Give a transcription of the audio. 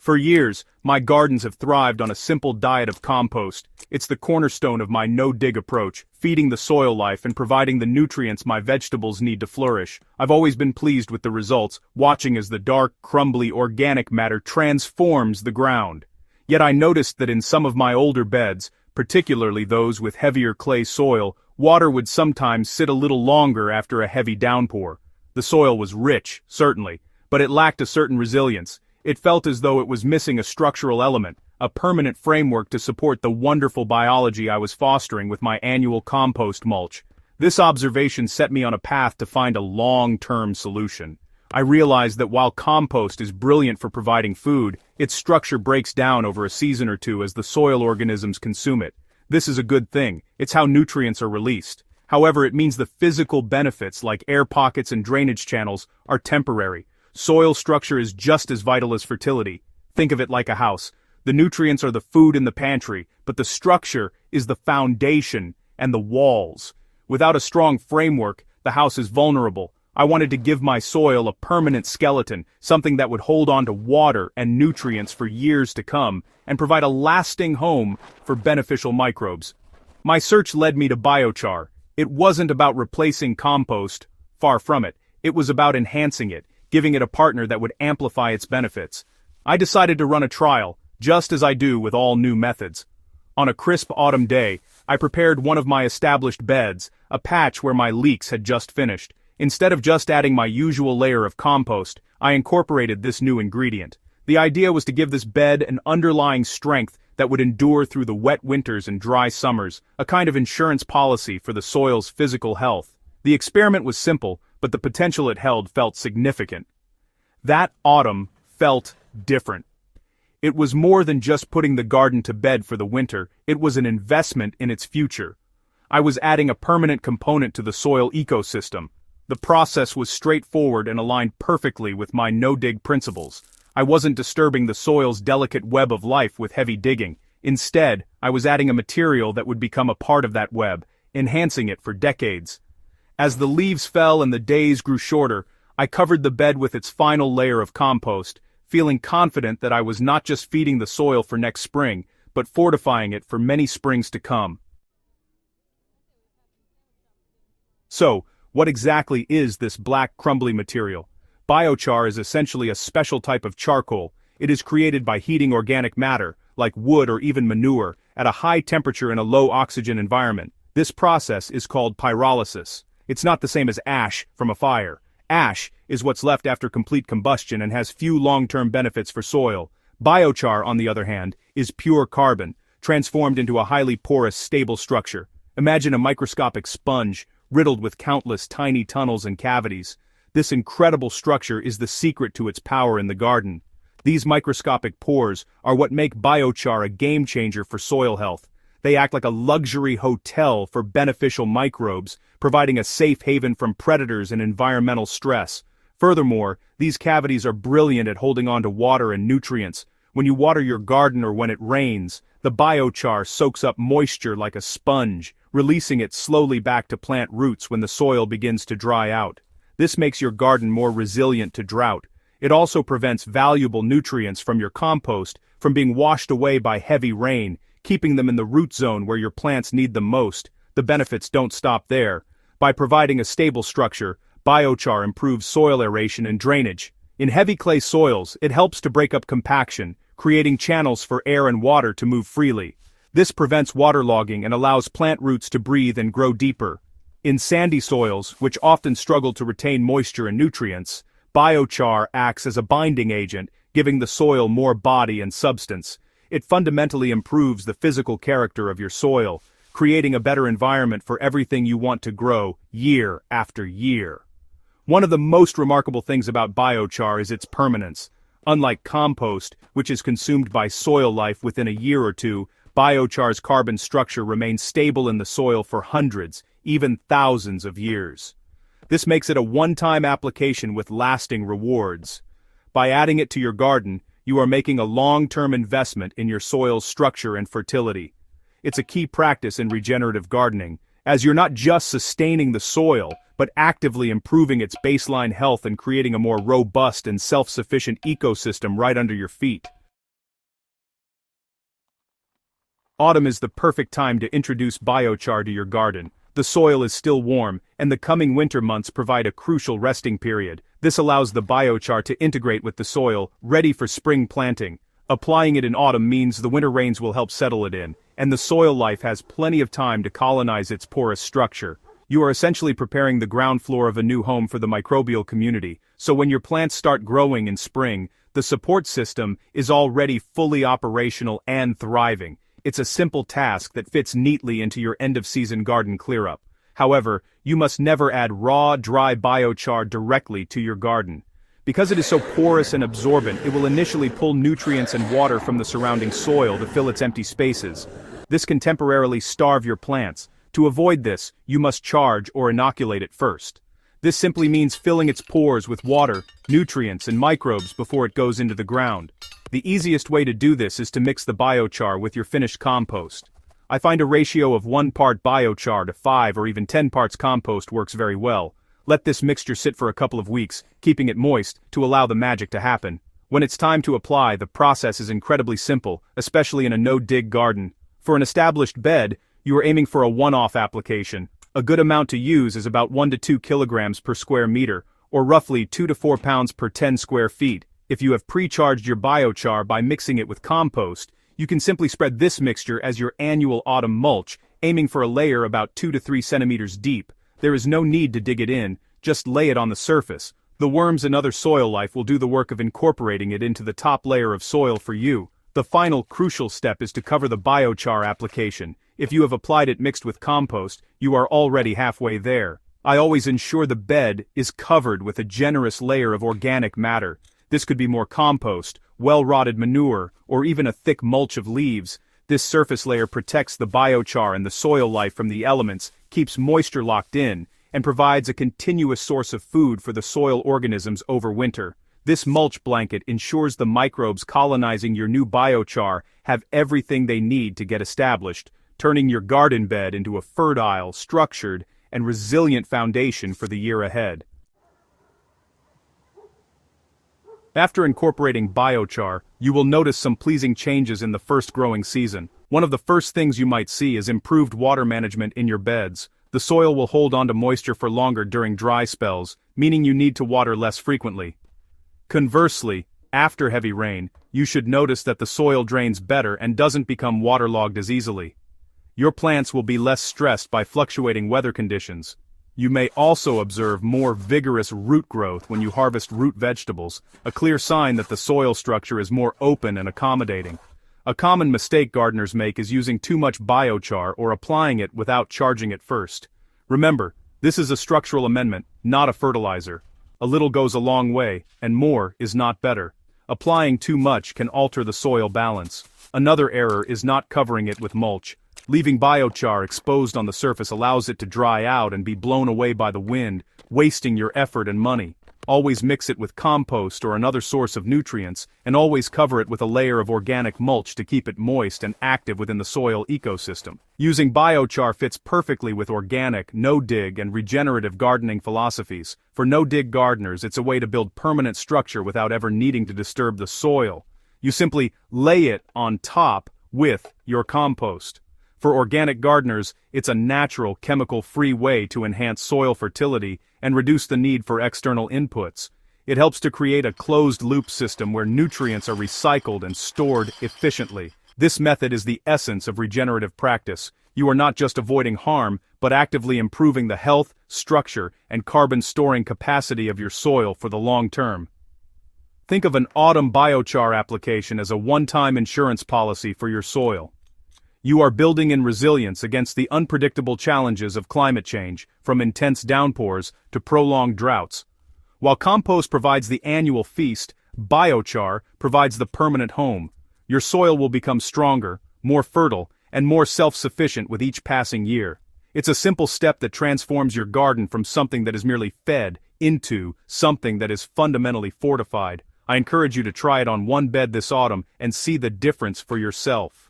For years, my gardens have thrived on a simple diet of compost. It's the cornerstone of my no-dig approach, feeding the soil life and providing the nutrients my vegetables need to flourish. I've always been pleased with the results, watching as the dark, crumbly organic matter transforms the ground. Yet I noticed that in some of my older beds, particularly those with heavier clay soil, water would sometimes sit a little longer after a heavy downpour. The soil was rich, certainly, but it lacked a certain resilience. It felt as though it was missing a structural element, a permanent framework to support the wonderful biology I was fostering with my annual compost mulch. This observation set me on a path to find a long-term solution. I realized that while compost is brilliant for providing food, its structure breaks down over a season or two as the soil organisms consume it. This is a good thing. It's how nutrients are released. However, it means the physical benefits like air pockets and drainage channels are temporary. Soil structure is just as vital as fertility. Think of it like a house. The nutrients are the food in the pantry, but the structure is the foundation and the walls. Without a strong framework, the house is vulnerable. I wanted to give my soil a permanent skeleton, something that would hold on to water and nutrients for years to come, and provide a lasting home for beneficial microbes. My search led me to biochar. It wasn't about replacing compost, far from it. It was about enhancing it, giving it a partner that would amplify its benefits. I decided to run a trial, just as I do with all new methods. On a crisp autumn day, I prepared one of my established beds, a patch where my leeks had just finished. Instead of just adding my usual layer of compost, I incorporated this new ingredient. The idea was to give this bed an underlying strength that would endure through the wet winters and dry summers, a kind of insurance policy for the soil's physical health. The experiment was simple, but the potential it held felt significant. That autumn felt different. It was more than just putting the garden to bed for the winter, it was an investment in its future. I was adding a permanent component to the soil ecosystem. The process was straightforward and aligned perfectly with my no-dig principles. I wasn't disturbing the soil's delicate web of life with heavy digging. Instead, I was adding a material that would become a part of that web, enhancing it for decades. As the leaves fell and the days grew shorter, I covered the bed with its final layer of compost, feeling confident that I was not just feeding the soil for next spring, but fortifying it for many springs to come. So, what exactly is this black, crumbly material? Biochar is essentially a special type of charcoal. It is created by heating organic matter, like wood or even manure, at a high temperature in a low oxygen environment. This process is called pyrolysis. It's not the same as ash from a fire. Ash is what's left after complete combustion and has few long-term benefits for soil. Biochar, on the other hand, is pure carbon, transformed into a highly porous, stable structure. Imagine a microscopic sponge, riddled with countless tiny tunnels and cavities. This incredible structure is the secret to its power in the garden. These microscopic pores are what make biochar a game-changer for soil health. They act like a luxury hotel for beneficial microbes, providing a safe haven from predators and environmental stress. Furthermore, these cavities are brilliant at holding on to water and nutrients. When you water your garden or when it rains, the biochar soaks up moisture like a sponge, releasing it slowly back to plant roots when the soil begins to dry out. This makes your garden more resilient to drought. It also prevents valuable nutrients from your compost from being washed away by heavy rain, keeping them in the root zone where your plants need them most. The benefits don't stop there. By providing a stable structure, biochar improves soil aeration and drainage. In heavy clay soils, it helps to break up compaction, creating channels for air and water to move freely. This prevents waterlogging and allows plant roots to breathe and grow deeper. In sandy soils, which often struggle to retain moisture and nutrients, biochar acts as a binding agent, giving the soil more body and substance. It fundamentally improves the physical character of your soil, creating a better environment for everything you want to grow year after year. One of the most remarkable things about biochar is its permanence. Unlike compost, which is consumed by soil life within a year or two, biochar's carbon structure remains stable in the soil for hundreds, even thousands of years. This makes it a one-time application with lasting rewards. By adding it to your garden, you are making a long-term investment in your soil's structure and fertility. It's a key practice in regenerative gardening, as you're not just sustaining the soil, but actively improving its baseline health and creating a more robust and self-sufficient ecosystem right under your feet. Autumn is the perfect time to introduce biochar to your garden. The soil is still warm, and the coming winter months provide a crucial resting period. This allows the biochar to integrate with the soil, ready for spring planting. Applying it in autumn means the winter rains will help settle it in, and the soil life has plenty of time to colonize its porous structure. You are essentially preparing the ground floor of a new home for the microbial community, so when your plants start growing in spring, the support system is already fully operational and thriving. It's a simple task that fits neatly into your end-of-season garden cleanup. However, you must never add raw, dry biochar directly to your garden. Because it is so porous and absorbent, it will initially pull nutrients and water from the surrounding soil to fill its empty spaces. This can temporarily starve your plants. To avoid this, you must charge or inoculate it first. This simply means filling its pores with water, nutrients, and microbes before it goes into the ground. The easiest way to do this is to mix the biochar with your finished compost. I find a ratio of 1 part biochar to 5 or even 10 parts compost works very well. Let this mixture sit for a couple of weeks, keeping it moist, to allow the magic to happen. When it's time to apply, the process is incredibly simple, especially in a no-dig garden. For an established bed, you are aiming for a one-off application. A good amount to use is about 1 to 2 kilograms per square meter, or roughly 2 to 4 pounds per 10 square feet. If you have pre-charged your biochar by mixing it with compost, you can simply spread this mixture as your annual autumn mulch, aiming for a layer about 2 to 3 centimeters deep. There is no need to dig it in, just lay it on the surface. The worms and other soil life will do the work of incorporating it into the top layer of soil for you. The final crucial step is to cover the biochar application. If you have applied it mixed with compost, you are already halfway there. I always ensure the bed is covered with a generous layer of organic matter. This could be more compost, well-rotted manure, or even a thick mulch of leaves. This surface layer protects the biochar and the soil life from the elements, keeps moisture locked in, and provides a continuous source of food for the soil organisms over winter. This mulch blanket ensures the microbes colonizing your new biochar have everything they need to get established, turning your garden bed into a fertile, structured, and resilient foundation for the year ahead. After incorporating biochar, you will notice some pleasing changes in the first growing season. One of the first things you might see is improved water management in your beds. The soil will hold on to moisture for longer during dry spells, meaning you need to water less frequently. Conversely, after heavy rain, you should notice that the soil drains better and doesn't become waterlogged as easily. Your plants will be less stressed by fluctuating weather conditions. You may also observe more vigorous root growth when you harvest root vegetables, a clear sign that the soil structure is more open and accommodating. A common mistake gardeners make is using too much biochar or applying it without charging it first. Remember, this is a structural amendment, not a fertilizer. A little goes a long way, and more is not better. Applying too much can alter the soil balance. Another error is not covering it with mulch. Leaving biochar exposed on the surface allows it to dry out and be blown away by the wind, wasting your effort and money. Always mix it with compost or another source of nutrients, and always cover it with a layer of organic mulch to keep it moist and active within the soil ecosystem. Using biochar fits perfectly with organic, no-dig, and regenerative gardening philosophies. For no-dig gardeners, it's a way to build permanent structure without ever needing to disturb the soil. You simply lay it on top with your compost. For organic gardeners, it's a natural, chemical-free way to enhance soil fertility and reduce the need for external inputs. It helps to create a closed-loop system where nutrients are recycled and stored efficiently. This method is the essence of regenerative practice. You are not just avoiding harm, but actively improving the health, structure, and carbon-storing capacity of your soil for the long term. Think of an autumn biochar application as a one-time insurance policy for your soil. You are building in resilience against the unpredictable challenges of climate change, from intense downpours to prolonged droughts. While compost provides the annual feast, biochar provides the permanent home. Your soil will become stronger, more fertile, and more self-sufficient with each passing year. It's a simple step that transforms your garden from something that is merely fed into something that is fundamentally fortified. I encourage you to try it on one bed this autumn and see the difference for yourself.